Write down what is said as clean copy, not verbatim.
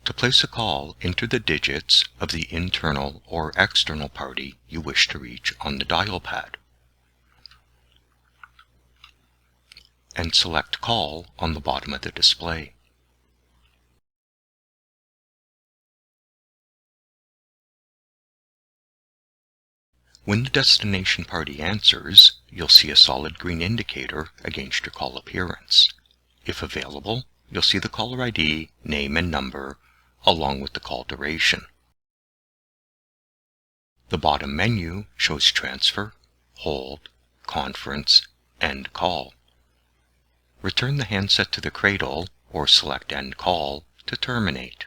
To place a call, enter the digits of the internal or external party you wish to reach on the dial pad, and select Call on the bottom of the display. When the destination party answers, you'll see a solid green indicator against your call appearance. If available, you'll see the caller ID, name and number, along with the call duration. The bottom menu shows transfer, hold, conference, end call. Return the handset to the cradle or select End Call to terminate.